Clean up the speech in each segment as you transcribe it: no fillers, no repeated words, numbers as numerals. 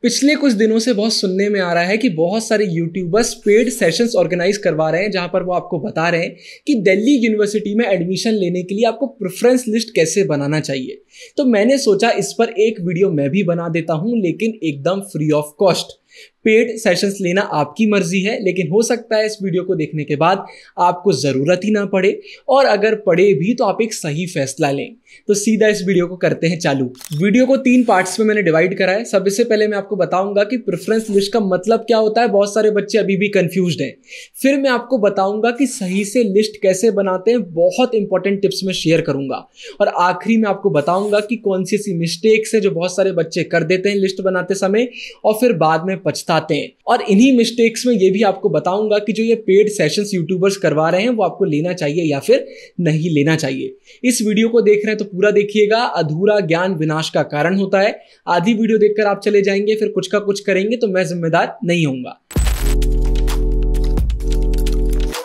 पिछले कुछ दिनों से बहुत सुनने में आ रहा है कि बहुत सारे यूट्यूबर्स पेड सेशंस ऑर्गेनाइज करवा रहे हैं जहां पर वो आपको बता रहे हैं कि दिल्ली यूनिवर्सिटी में एडमिशन लेने के लिए आपको प्रेफरेंस लिस्ट कैसे बनाना चाहिए। तो मैंने सोचा इस पर एक वीडियो मैं भी बना देता हूं, लेकिन एकदम free of cost. Paid sessions लेना आपकी मर्जी है, लेकिन हो सकता है इस वीडियो को देखने के बाद आपको ज़रूरत ही ना पड़े, और अगर पड़े भी तो आप एक सही फैसला लें। तो सीधा इस वीडियो को करते हैं चालू। वीडियो को 3 पार्ट्स में मैंने डिवाइड करा है। सबसे पहले मैं आपको बताऊंगा कि प्रेफरेंस लिस्ट का मतलब क्या होता है, बहुत सारे बच्चे अभी भी कंफ्यूज्ड हैं। फिर मैं आपको बताऊंगा कि सही से लिस्ट कैसे बनाते हैं, बहुत इंपॉर्टेंट टिप्स मैं शेयर करूंगा। और आखिरी में आपको बताऊंगा कि कौन सी ऐसी मिस्टेक्स है जो बहुत सारे बच्चे कर देते हैं लिस्ट बनाते समय और फिर बाद में पछताते हैं। और इन्हीं मिस्टेक्स में ये भी आपको बताऊंगा कि जो ये पेड सेशंस यूट्यूबर्स करवा रहे हैं वो आपको लेना चाहिए या फिर नहीं लेना चाहिए। इस वीडियो को देख रहे हैं तो पूरा देखिएगा। अधूरा ज्ञान विनाश का कारण होता है। आधी वीडियो देखकर आप चले जाएंगे फिर कुछ का कुछ करेंगे तो मैं जिम्मेदार नहीं होऊंगा।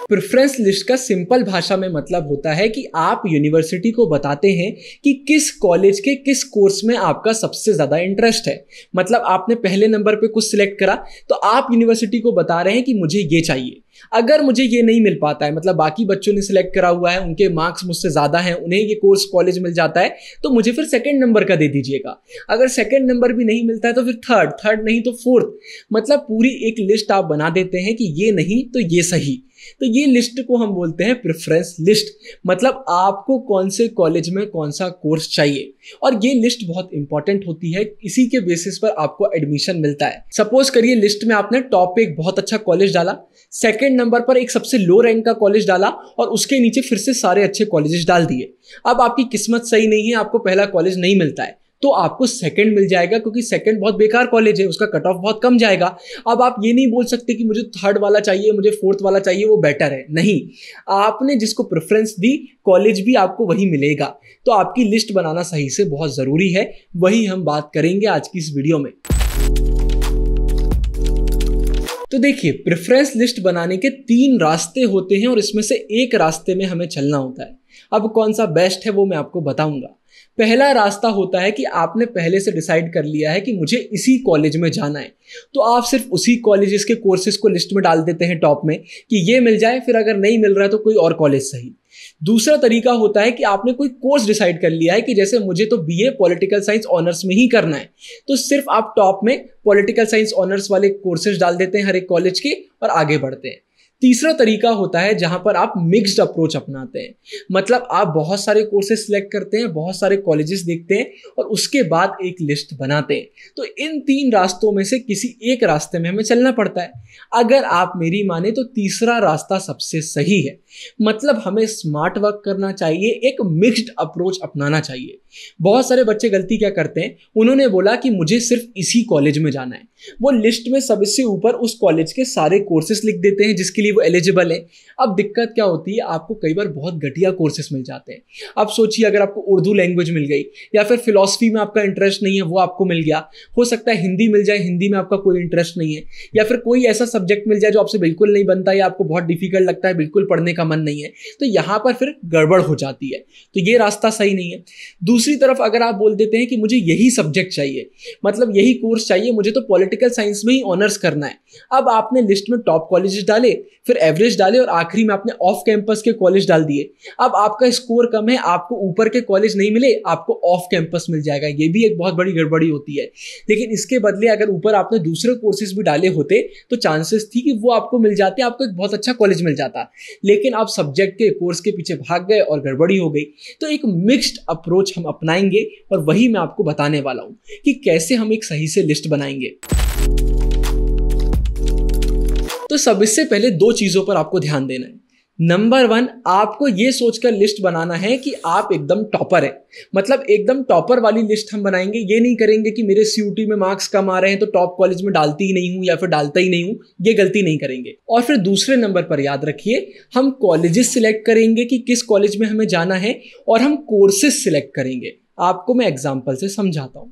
प्रेफरेंस लिस्ट का सिंपल भाषा में मतलब होता है कि आप यूनिवर्सिटी को बताते हैं कि किस कॉलेज के किस कोर्स में आपका सबसे ज्यादा इंटरेस्ट है। मतलब आपने पहले नंबर पे कुछ सिलेक्ट करा तो आप यूनिवर्सिटी को बता रहे हैं कि मुझे ये चाहिए। अगर मुझे ये नहीं मिल पाता है, मतलब बाकी बच्चों ने सिलेक्ट करा हुआ है, उनके मार्क्स मुझसे ज्यादा हैं, उन्हें ये कोर्स कॉलेज मिल जाता है, तो मुझे फिर सेकंड नंबर का दे दीजिएगा। अगर सेकंड नंबर भी नहीं मिलता है तो फिर थर्ड नहीं तो फोर्थ। मतलब पूरी एक लिस्ट आप बना देते हैं कि ये नहीं तो ये सही। तो ये लिस्ट को हम बोलते हैं प्रेफरेंस लिस्ट। मतलब आपको कौन से कॉलेज में कौन सा कोर्स चाहिए, और ये लिस्ट बहुत इंपॉर्टेंट होती है। इसी के बेसिस पर आपको एडमिशन मिलता है। सपोज करिए लिस्ट में आपने टॉप पे एक बहुत अच्छा कॉलेज डाला, सेकंड नंबर पर एक सबसे लो रैंक का कॉलेज डाला और उसके नीचे फिर से सारे अच्छे कॉलेजेस डाल दिए। अब आपकी किस्मत सही नहीं है, आपको पहला कॉलेज नहीं मिलता है, तो आपको सेकंड मिल जाएगा, क्योंकि सेकंड बहुत बेकार कॉलेज है, उसका कट ऑफ बहुत कम जाएगा। अब आप ये नहीं बोल सकते कि मुझे थर्ड वाला चाहिए, मुझे फोर्थ वाला चाहिए, वो बेटर है। नहीं, आपने जिसको प्रेफरेंस दी कॉलेज भी आपको वही मिलेगा। तो आपकी लिस्ट बनाना सही से बहुत जरूरी है। वही हम बात करेंगे आज की इस वीडियो में। तो देखिए, प्रेफरेंस लिस्ट बनाने के 3 रास्ते होते हैं और इसमें से एक रास्ते में हमें चलना होता है। अब कौन सा बेस्ट है वो मैं आपको बताऊंगा। पहला रास्ता होता है कि आपने पहले से डिसाइड कर लिया है कि मुझे इसी कॉलेज में जाना है, तो आप सिर्फ उसी कॉलेजेस के कोर्सेज को लिस्ट में डाल देते हैं टॉप में कि ये मिल जाए, फिर अगर नहीं मिल रहा है तो कोई और कॉलेज सही। दूसरा तरीका होता है कि आपने कोई कोर्स डिसाइड कर लिया है कि जैसे मुझे तो बीए पॉलिटिकल साइंस ऑनर्स में ही करना है, तो सिर्फ आप टॉप में पॉलिटिकल साइंस ऑनर्स वाले कोर्सेज डाल देते हैं हर एक कॉलेज के और आगे बढ़ते हैं। तीसरा तरीका होता है जहां पर आप मिक्स्ड अप्रोच अपनाते हैं। मतलब आप बहुत सारे कोर्सेज सिलेक्ट करते हैं, बहुत सारे कॉलेजेस देखते हैं और उसके बाद एक लिस्ट बनाते हैं। तो इन 3 रास्तों में से किसी एक रास्ते में हमें चलना पड़ता है। अगर आप मेरी माने तो तीसरा रास्ता सबसे सही है। मतलब हमें स्मार्ट वर्क करना चाहिए, एक मिक्स्ड अप्रोच अपनाना चाहिए। बहुत सारे बच्चे गलती क्या करते हैं, उन्होंने बोला कि मुझे सिर्फ इसी कॉलेज में जाना है, वो लिस्ट में सबसे ऊपर उस कॉलेज के सारे कोर्सेज लिख देते हैं जिसके लिए वो एलिजिबल है। अब दिक्कत क्या होती है, आपको कई बार बहुत घटिया कोर्सेज मिल जाते हैं। अब सोचिए, अगर आपको उर्दू लैंग्वेज मिल गई, या फिर फिलॉसफी में आपका इंटरेस्ट नहीं है वो आपको मिल गया, हो सकता है हिंदी मिल जाए, हिंदी में आपका कोई इंटरेस्ट नहीं है, या फिर कोई ऐसा सब्जेक्ट मिल जाए जो आपसे बिल्कुल नहीं बनता या आपको बहुत डिफिकल्ट लगता है, बिल्कुल पढ़ने का मन नहीं है, तो यहां पर फिर गड़बड़ हो जाती है। तो ये रास्ता सही नहीं है। दूसरी तरफ अगर आप बोल देते हैं कि मुझे यही सब्जेक्ट चाहिए, मतलब यही कोर्स चाहिए, मुझे तो पॉलिटिकल साइंस में ही ऑनर्स करना है। अब आपने लिस्ट में टॉप कॉलेजेस डाले, फिर एवरेज डाले और आखिरी में आपने ऑफ कैंपस के कॉलेज डाल दिए। अब आपका स्कोर कम है, आपको ऊपर के कॉलेज नहीं मिले, आपको ऑफ कैंपस मिल जाएगा। ये भी एक बहुत बड़ी गड़बड़ी होती है। लेकिन इसके बदले अगर ऊपर आपने दूसरे कोर्सेज भी डाले होते तो चांसेस थी कि वो आपको मिल जाते, आपको एक बहुत अच्छा कॉलेज मिल जाता। लेकिन आप सब्जेक्ट के कोर्स के पीछे भाग गए और गड़बड़ी हो गई। तो एक मिक्स्ड अप्रोच हम अपनाएंगे और वही मैं आपको बताने वाला हूं कि कैसे हम एक सही से लिस्ट बनाएंगे। तो सबसे पहले 2 चीजों पर आपको ध्यान देना है। नंबर 1, आपको यह सोचकर लिस्ट बनाना है कि आप एकदम टॉपर है। मतलब एकदम टॉपर वाली लिस्ट हम बनाएंगे। ये नहीं करेंगे कि मेरे सीयूटी में मार्क्स कम आ रहे हैं तो टॉप कॉलेज में डालती ही नहीं हूं या फिर डालता ही नहीं हूं, ये गलती नहीं करेंगे। और फिर दूसरे नंबर पर याद रखिए, हम कॉलेजेस सिलेक्ट करेंगे कि किस कॉलेज में हमें जाना है और हम कोर्सेज सिलेक्ट करेंगे। आपको मैं एग्जाम्पल से समझाता हूं।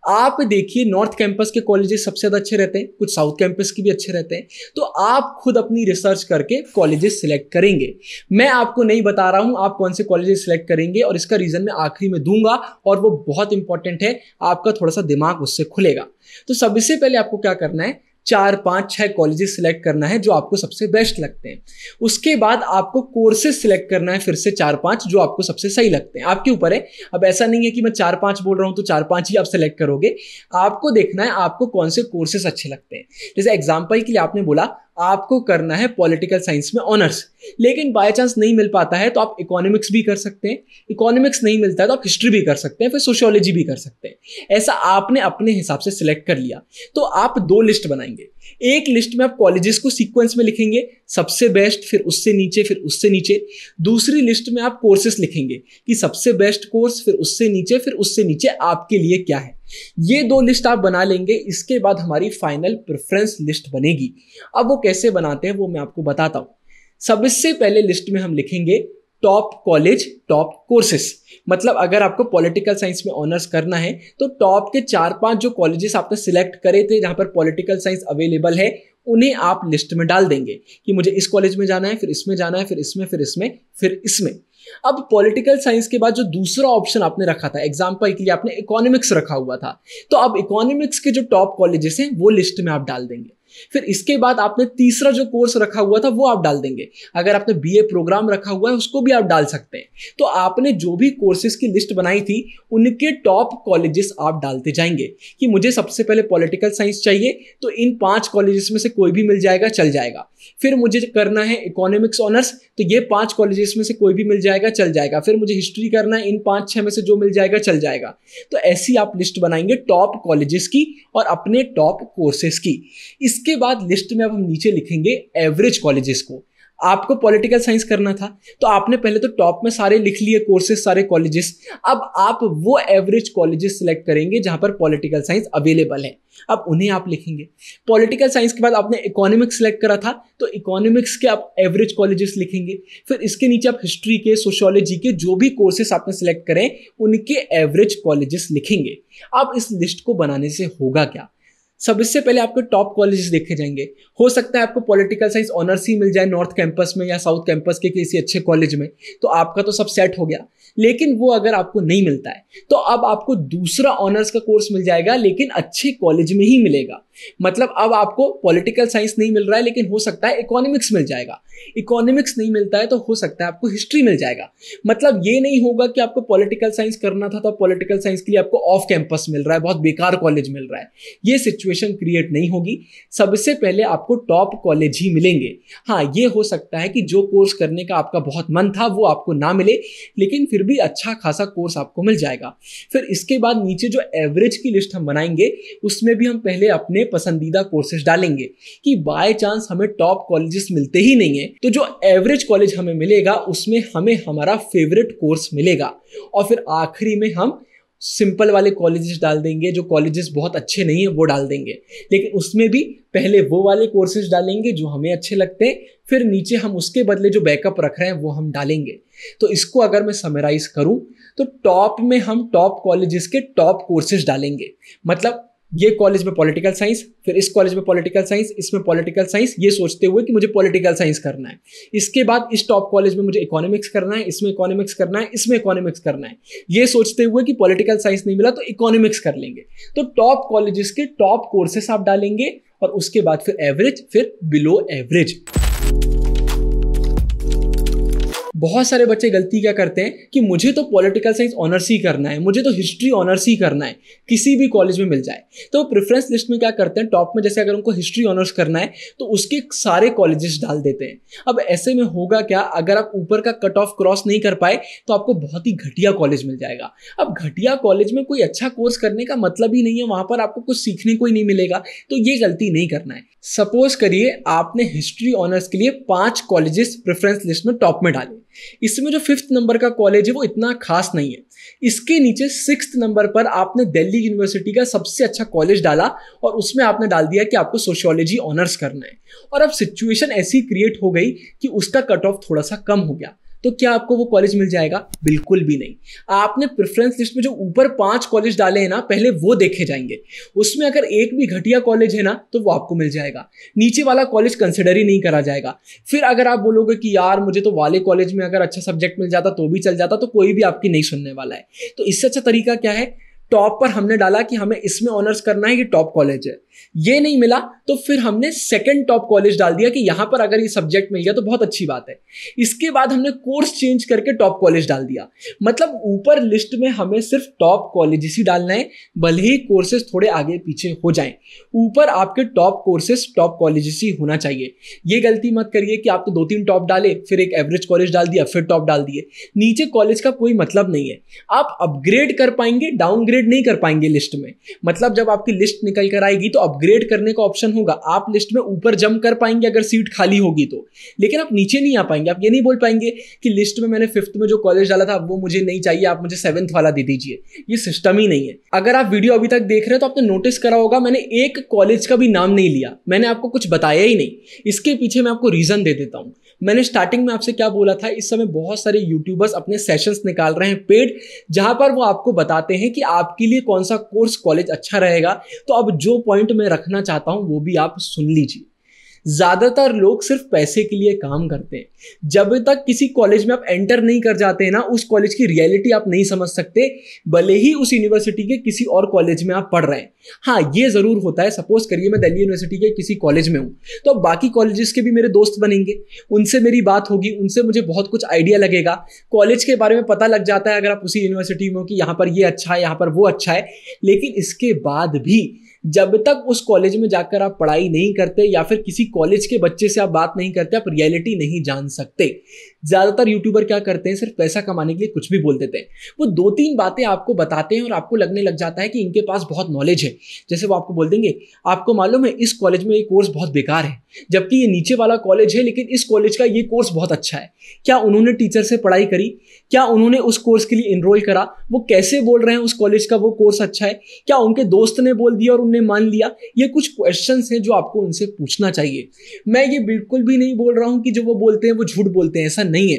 आप देखिए नॉर्थ कैंपस के कॉलेजेस सबसे ज़्यादा अच्छे रहते हैं, कुछ साउथ कैंपस के भी अच्छे रहते हैं। तो आप खुद अपनी रिसर्च करके कॉलेजेस सिलेक्ट करेंगे। मैं आपको नहीं बता रहा हूं आप कौन से कॉलेजेस सिलेक्ट करेंगे, और इसका रीज़न मैं आखिरी में दूंगा, और वो बहुत इंपॉर्टेंट है, आपका थोड़ा सा दिमाग उससे खुलेगा। तो सबसे पहले आपको क्या करना है, 4, 5, 6 कॉलेजेस सिलेक्ट करना है जो आपको सबसे बेस्ट लगते हैं। उसके बाद आपको कोर्सेज सिलेक्ट करना है, फिर से 4-5 जो आपको सबसे सही लगते हैं। आपके ऊपर है, अब ऐसा नहीं है कि मैं 4-5 बोल रहा हूं तो 4-5 ही आप सिलेक्ट करोगे। आपको देखना है आपको कौन से कोर्सेज अच्छे लगते हैं। जैसे एग्जाम्पल के लिए आपने बोला आपको करना है पॉलिटिकल साइंस में ऑनर्स, लेकिन बाय चांस नहीं मिल पाता है तो आप इकोनॉमिक्स भी कर सकते हैं, इकोनॉमिक्स नहीं मिलता है तो आप हिस्ट्री भी कर सकते हैं, फिर सोशियोलॉजी भी कर सकते हैं। ऐसा आपने अपने हिसाब से सिलेक्ट कर लिया। तो आप 2 लिस्ट बनाएंगे। एक लिस्ट में आप कॉलेजेस को सीक्वेंस में लिखेंगे, सबसे बेस्ट, फिर उससे नीचे, फिर उससे नीचे। दूसरी लिस्ट में आप कोर्सेस लिखेंगे कि सबसे बेस्ट कोर्स, फिर उससे नीचे, फिर उससे नीचे आपके लिए क्या है। ये 2 लिस्ट आप बना लेंगे। इसके बाद हमारी फाइनल प्रेफरेंस लिस्ट बनेगी। अब वो कैसे बनाते हैं वो मैं आपको बताता हूं। सबसे पहले लिस्ट में हम लिखेंगे टॉप कॉलेज, टॉप कोर्सेस। मतलब अगर आपको पॉलिटिकल साइंस में ऑनर्स करना है तो टॉप के 4-5 जो कॉलेजेस आपने सिलेक्ट करे थे जहां पर पॉलिटिकल साइंस अवेलेबल है, उन्हें आप लिस्ट में डाल देंगे कि मुझे इस कॉलेज में जाना है, फिर इसमें जाना है, फिर इसमें, फिर इसमें, फिर इसमें। अब पॉलिटिकल साइंस के बाद जो दूसरा ऑप्शन आपने रखा था, एग्जांपल के लिए आपने इकोनॉमिक्स रखा हुआ था, तो अब इकोनॉमिक्स के जो टॉप कॉलेजेस हैं वो लिस्ट में आप डाल देंगे। फिर इसके बाद आपने तीसरा जो कोर्स रखा हुआ था वो आप डाल देंगे। अगर आपने बीए प्रोग्राम रखा हुआ है उसको भी आप डाल सकते हैं। तो आपने जो भी कोर्सेज की लिस्ट बनाई थी उनके टॉप कॉलेजेस आप डालते जाएंगे कि मुझे सबसे पहले पॉलिटिकल साइंस चाहिए तो इन 5 कॉलेजेस में से कोई भी मिल जाएगा, चल जाएगा। फिर मुझे करना है इकोनॉमिक्स ऑनर्स तो ये 5 कॉलेजेस में से कोई भी मिल जाएगा, चल जाएगा। फिर मुझे हिस्ट्री करना है, इन 5-6 में से जो मिल जाएगा, चल जाएगा। तो ऐसी आप लिस्ट बनाएंगे टॉप कॉलेजेस की और अपने टॉप कोर्सेज की। इसके बाद लिस्ट में अब हम नीचे लिखेंगे एवरेज कॉलेजेस को। आपको पॉलिटिकल साइंस करना था तो आपने पहले तो टॉप में सारे लिख लिए कोर्सेज, सारे कॉलेजेस। अब आप वो एवरेज कॉलेजेस सिलेक्ट करेंगे जहां पर पॉलिटिकल साइंस अवेलेबल है, अब उन्हें आप लिखेंगे। पॉलिटिकल साइंस के बाद आपने इकोनॉमिक्स सिलेक्ट करा था तो इकोनॉमिक्स के आप एवरेज कॉलेजेस लिखेंगे। फिर इसके नीचे आप हिस्ट्री के, सोशियोलॉजी के जो भी कोर्सेस आपने सिलेक्ट करें उनके एवरेज कॉलेजेस लिखेंगे। अब इस लिस्ट को बनाने से होगा क्या, सबसे पहले आपको टॉप कॉलेजेस देखे जाएंगे। हो सकता है आपको पॉलिटिकल साइंस ऑनर्स ही मिल जाए नॉर्थ कैंपस में या साउथ कैंपस के किसी अच्छे कॉलेज में, तो आपका तो सब सेट हो गया। लेकिन वो अगर आपको नहीं मिलता है तो अब आपको दूसरा ऑनर्स का कोर्स मिल जाएगा, लेकिन अच्छे कॉलेज में ही मिलेगा। मतलब अब आपको पॉलिटिकल साइंस नहीं मिल रहा है लेकिन हो सकता है इकोनॉमिक्स मिल जाएगा, इकोनॉमिक्स नहीं मिलता है तो हो सकता है आपको हिस्ट्री मिल जाएगा। मतलब ये नहीं होगा कि आपको पॉलिटिकल साइंस करना था तो पॉलिटिकल साइंस के लिए आपको ऑफ कैंपस मिल रहा है, बहुत बेकार कॉलेज मिल रहा है। ये सिचुएशन क्रिएट नहीं होगी। सबसे पहले आपको टॉप कॉलेज ही मिलेंगे। हाँ, ये हो सकता है कि जो कोर्स करने का आपका बहुत मन था वो आपको ना मिले, लेकिन फिर भी अच्छा खासा कोर्स आपको मिल जाएगा। फिर इसके बाद नीचे जो एवरेज की लिस्ट हम बनाएंगे उसमें भी हम पहले अपने पसंदीदा कोर्सेज डालेंगे कि बाय चांस हमें टॉप कॉलेजेस मिलते ही नहीं है तो जो एवरेज कॉलेज हमें मिलेगा उसमें हमें हमारा फेवरेट कोर्स मिलेगा। और फिर आखिरी में हम सिंपल वाले कॉलेजेस डाल देंगे, जो कॉलेजेस बहुत अच्छे नहीं है वो डाल देंगे, लेकिन उसमें भी पहले वो वाले कोर्सेज डालेंगे जो हमें अच्छे लगते हैं, फिर नीचे हम उसके बदले जो बैकअप रख रहे हैं वो हम डालेंगे। तो इसको अगर मैं समराइज करूं तो टॉप में हम टॉप कॉलेजेस के टॉप कोर्सेज डालेंगे। मतलब ये कॉलेज में पॉलिटिकल साइंस, फिर इस कॉलेज में पॉलिटिकल साइंस, इसमें पॉलिटिकल साइंस, ये सोचते हुए कि मुझे पॉलिटिकल साइंस करना है। इसके बाद इस टॉप कॉलेज में मुझे इकोनॉमिक्स करना है, इसमें इकोनॉमिक्स करना है, इसमें इकोनॉमिक्स करना है, ये सोचते हुए कि पॉलिटिकल साइंस नहीं मिला तो इकोनॉमिक्स कर लेंगे। तो टॉप कॉलेजेस के टॉप कोर्सेस आप डालेंगे और उसके बाद फिर एवरेज, फिर बिलो एवरेज। बहुत सारे बच्चे गलती क्या करते हैं कि मुझे तो पॉलिटिकल साइंस ऑनर्स ही करना है, मुझे तो हिस्ट्री ऑनर्स ही करना है, किसी भी कॉलेज में मिल जाए। तो प्रेफरेंस लिस्ट में क्या करते हैं, टॉप में जैसे अगर उनको हिस्ट्री ऑनर्स करना है तो उसके सारे कॉलेजेस डाल देते हैं। अब ऐसे में होगा क्या, अगर आप ऊपर का कट ऑफ क्रॉस नहीं कर पाए तो आपको बहुत ही घटिया कॉलेज मिल जाएगा। अब घटिया कॉलेज में कोई अच्छा कोर्स करने का मतलब ही नहीं है, वहां पर आपको कुछ सीखने को ही नहीं मिलेगा। तो ये गलती नहीं करना है। सपोज करिए आपने हिस्ट्री ऑनर्स के लिए 5 कॉलेजेस प्रेफरेंस लिस्ट में टॉप में डाले। इसमें जो 5th नंबर का कॉलेज है वो इतना खास नहीं है। इसके नीचे 6th नंबर पर आपने दिल्ली यूनिवर्सिटी का सबसे अच्छा कॉलेज डाला और उसमें आपने डाल दिया कि आपको सोशियोलॉजी ऑनर्स करना है। और अब सिचुएशन ऐसी क्रिएट हो गई कि उसका कट ऑफ थोड़ा सा कम हो गया। तो क्या आपको वो कॉलेज मिल जाएगा? बिल्कुल भी नहीं। आपने प्रेफरेंस लिस्ट में जो ऊपर 5 कॉलेज डाले हैं ना, पहले वो देखे जाएंगे। उसमें अगर एक भी घटिया कॉलेज है ना तो वो आपको मिल जाएगा, नीचे वाला कॉलेज कंसिडर ही नहीं करा जाएगा। फिर अगर आप बोलोगे कि यार मुझे तो वाले कॉलेज में अगर अच्छा सब्जेक्ट मिल जाता तो भी चल जाता, तो कोई भी आपकी नहीं सुनने वाला है। तो इससे अच्छा तरीका क्या है? टॉप पर हमने डाला कि हमें इसमें ऑनर्स करना है, ये टॉप कॉलेज है। ये नहीं मिला तो फिर हमने सेकंड टॉप कॉलेज डाल दिया कि यहां पर अगर ये सब्जेक्ट मिल गया तो बहुत अच्छी बात है। इसके बाद हमने कोर्स चेंज करके टॉप कॉलेज डाल दिया। मतलब ऊपर लिस्ट में हमें सिर्फ टॉप कॉलेजेस ही डालना है, भले ही कोर्सेज थोड़े आगे पीछे हो जाएं। ऊपर आपके टॉप कोर्सेज टॉप कॉलेजेस ही होना चाहिए। ये गलती मत करिए कि आप तो 2-3 टॉप डाले, फिर एक एवरेज कॉलेज डाल दिया, फिर टॉप डाल दिए। नीचे कॉलेज का कोई मतलब नहीं है। आप अपग्रेड कर पाएंगे, डाउनग्रेड नहीं कर पाएंगे लिस्ट में। मतलब जब आपकी लिस्ट निकल कर आएगी तो अपग्रेड करने का ऑप्शन होगा, आप लिस्ट में ऊपर जंप कर पाएंगे अगर सीट खाली होगी तो, लेकिन आप नीचे नहीं आ पाएंगे। आप ये नहीं बोल पाएंगे कि लिस्ट में मैंने 5th में जो कॉलेज डाला था वो मुझे नहीं चाहिए, आप मुझे 7th वाला दे दीजिए। ये सिस्टम ही नहीं है। अगर आप वीडियो अभी तक देख रहे हैं तो आपने नोटिस करा होगा मैंने एक कॉलेज का भी नाम नहीं लिया, मैंने आपको कुछ बताया ही नहीं। इसके पीछे मैं आपको रीजन दे देता हूं। मैंने स्टार्टिंग में आपसे क्या बोला था, इस समय बहुत सारे यूट्यूबर्स अपने सेशंस निकाल रहे हैं पेड, जहां पर वो आपको बताते हैं कि आपके लिए कौन सा कोर्स कॉलेज अच्छा रहेगा। तो अब जो पॉइंट मैं रखना चाहता हूं वो भी आप सुन लीजिए। ज्यादातर लोग सिर्फ पैसे के लिए काम करते हैं। जब तक किसी कॉलेज में आप एंटर नहीं कर जाते हैं ना, उस कॉलेज की रियलिटी आप नहीं समझ सकते, भले ही उस यूनिवर्सिटी के किसी और कॉलेज में आप पढ़ रहे हैं। हाँ, ये जरूर होता है, सपोज करिए मैं दिल्ली यूनिवर्सिटी के किसी कॉलेज में हूं, तो अब बाकी कॉलेजेस के भी मेरे दोस्त बनेंगे, उनसे मेरी बात होगी, उनसे मुझे बहुत कुछ आइडिया लगेगा, कॉलेज के बारे में पता लग जाता है अगर आप उसी यूनिवर्सिटी में हो कि यहाँ पर ये अच्छा है, यहाँ पर वो अच्छा है। लेकिन इसके बाद भी जब तक उस कॉलेज में जाकर आप पढ़ाई नहीं करते या फिर किसी कॉलेज के बच्चे से आप बात नहीं करते, आप रियलिटी नहीं जान सकते। ज्यादातर यूट्यूबर क्या करते हैं, सिर्फ पैसा कमाने के लिए कुछ भी बोल देते हैं। वो 2-3 बातें आपको बताते हैं और आपको लगने लग जाता है कि इनके पास बहुत नॉलेज है। जैसे वो आपको बोल देंगे, आपको मालूम है इस कॉलेज में ये कोर्स बहुत बेकार है, जबकि ये नीचे वाला कॉलेज है, लेकिन इस कॉलेज का ये कोर्स बहुत अच्छा है। क्या उन्होंने टीचर से पढ़ाई करी? क्या उन्होंने उस कोर्स के लिए इनरोल करा? वो कैसे बोल रहे हैं उस कॉलेज का वो कोर्स अच्छा है? क्या उनके दोस्त ने बोल दिया और उन्हें मान लिया? ये कुछ क्वेश्चंस हैं जो आपको उनसे पूछना चाहिए। मैं ये बिल्कुल भी नहीं बोल रहा हूं कि जो वो बोलते हैं वो झूठ बोलते हैं, ऐसा नहीं है।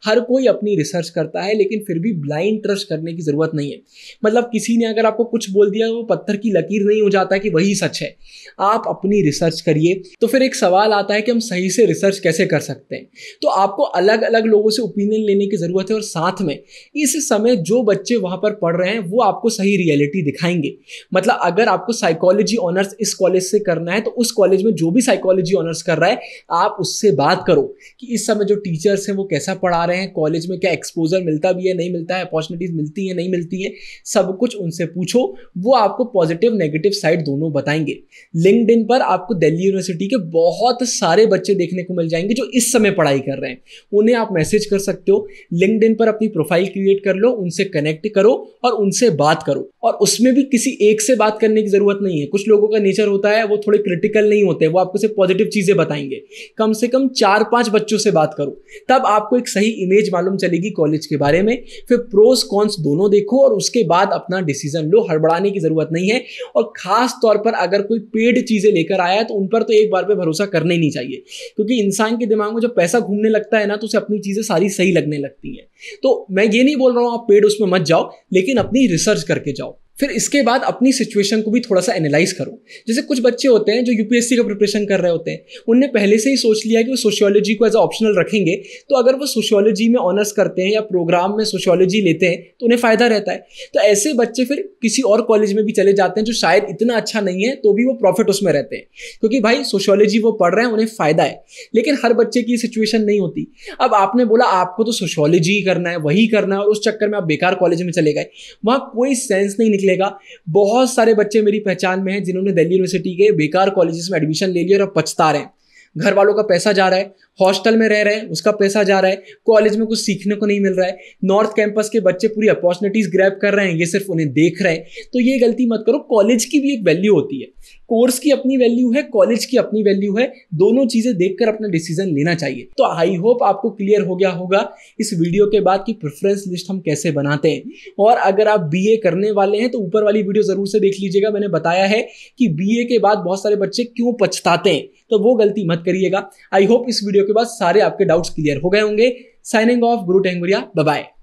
हर कोई अपनी रिसर्च करता है, लेकिन फिर भी ब्लाइंड ट्रस्ट करने की जरूरत नहीं है। मतलब किसी ने अगर आपको कुछ बोल दिया, वो पत्थर की लकीर नहीं हो जाता कि वही सच है। आप अपनी रिसर्च करिए। तो फिर एक सवाल आता है कि हम सही से रिसर्च कैसे कर सकते हैं। तो आपको अलग अलग लोगों से ओपिनियन लेने की जरूरत है, और साथ में इस समय जो बच्चे वहां पर पढ़ रहे हैं वो आपको सही रियलिटी दिखाएंगे। मतलब अगर आपको साइकोलॉजी ऑनर्स इस कॉलेज से करना है, तो उस कॉलेज में जो भी साइकोलॉजी ऑनर्स कर रहा है, आप उससे बात करो कि इस समय जो टीचर्स हैं वो कैसा पढ़ा रहे हैं, कॉलेज में क्या एक्सपोजर मिलता भी है, नहीं मिलता है, अपॉर्चुनिटीज मिलती है, नहीं मिलती है, सब कुछ उनसे पूछो। वो आपको पॉजिटिव नेगेटिव साइड दोनों बताएंगे। लिंक्डइन पर आपको दिल्ली यूनिवर्सिटी के बहुत सारे बच्चे देखने को मिल जाएंगे जो इस समय पढ़ाई कर रहे हैं, उन्हें आप मैसेज कर सकते हो। लिंक्डइन पर अपनी प्रोफाइल क्रिएट कर लो, उनसे कनेक्ट करो और उनसे बात करो। और उसमें भी किसी एक से बात करने की जरूरत नहीं है। कुछ लोगों का नेचर होता है वो थोड़े क्रिटिकल नहीं होते, वो आपको सिर्फ पॉजिटिव चीजें बताएंगे। कम से कम 4-5 बच्चों से बात करो, तब आपको एक सही इमेज मालूम चलेगी कॉलेज के बारे में। फिर प्रोस कॉन्स दोनों देखो और उसके बाद अपना डिसीजन लो। हड़बड़ाने की जरूरत नहीं है। और खास तौर पर अगर कोई पेड चीजें लेकर आया है तो उन पर तो एक बार पे भरोसा करना ही नहीं चाहिए, क्योंकि इंसान के दिमाग में जब पैसा घूमने लगता है ना, तो उसे अपनी चीजें सारी सही लगने लगती हैं। तो मैं ये नहीं बोल रहा हूं आप पेड उसमें मत जाओ, लेकिन अपनी रिसर्च करके जाओ। फिर इसके बाद अपनी सिचुएशन को भी थोड़ा सा एनालाइज करो। जैसे कुछ बच्चे होते हैं जो यूपीएससी का प्रिपरेशन कर रहे होते हैं, उनने पहले से ही सोच लिया कि वो सोशियोलॉजी को एज अ ऑप्शनल रखेंगे, तो अगर वो सोशियोलॉजी में ऑनर्स करते हैं या प्रोग्राम में सोशियोलॉजी लेते हैं तो उन्हें फायदा रहता है। तो ऐसे बच्चे फिर किसी और कॉलेज में भी चले जाते हैं जो शायद इतना अच्छा नहीं है, तो भी वो प्रॉफिट उसमें रहते हैं, क्योंकि भाई सोशियोलॉजी वो पढ़ रहे हैं, उन्हें फायदा है। लेकिन हर बच्चे की सिचुएशन नहीं होती। अब आपने बोला आपको तो सोशियोलॉजी ही करना है, वही करना है, और उस चक्कर में आप बेकार कॉलेज में चले गए, वहां कोई सेंस नहीं निकलेगा। बहुत सारे बच्चे मेरी पहचान में हैं जिन्होंने दिल्ली यूनिवर्सिटी के बेकार कॉलेजेस में एडमिशन ले लिया और अब पछता रहे हैं। घर वालों का पैसा जा रहा है, हॉस्टल में रह रहे हैं उसका पैसा जा रहा है, कॉलेज में कुछ सीखने को नहीं मिल रहा है। नॉर्थ कैंपस के बच्चे पूरी अपॉर्चुनिटीज ग्रैब कर रहे हैं, ये सिर्फ उन्हें देख रहे हैं। तो ये गलती मत करो। कॉलेज की भी एक वैल्यू होती है, कोर्स की अपनी वैल्यू है, कॉलेज की अपनी वैल्यू है। दोनों चीजें देखकर अपना डिसीजन लेना चाहिए। तो आई होप आपको क्लियर हो गया होगा इस वीडियो के बाद कि प्रेफरेंस लिस्ट हम कैसे बनाते हैं। और अगर आप बीए करने वाले हैं तो ऊपर वाली वीडियो जरूर से देख लीजिएगा। मैंने बताया है कि बीए के बाद बहुत सारे बच्चे क्यों पछताते हैं, तो वो गलती मत करिएगा। आई होप इस वीडियो के बाद सारे आपके डाउट्स क्लियर हो गए होंगे। साइनिंग ऑफ, गुरु टेंगुरिया, बाय बाय।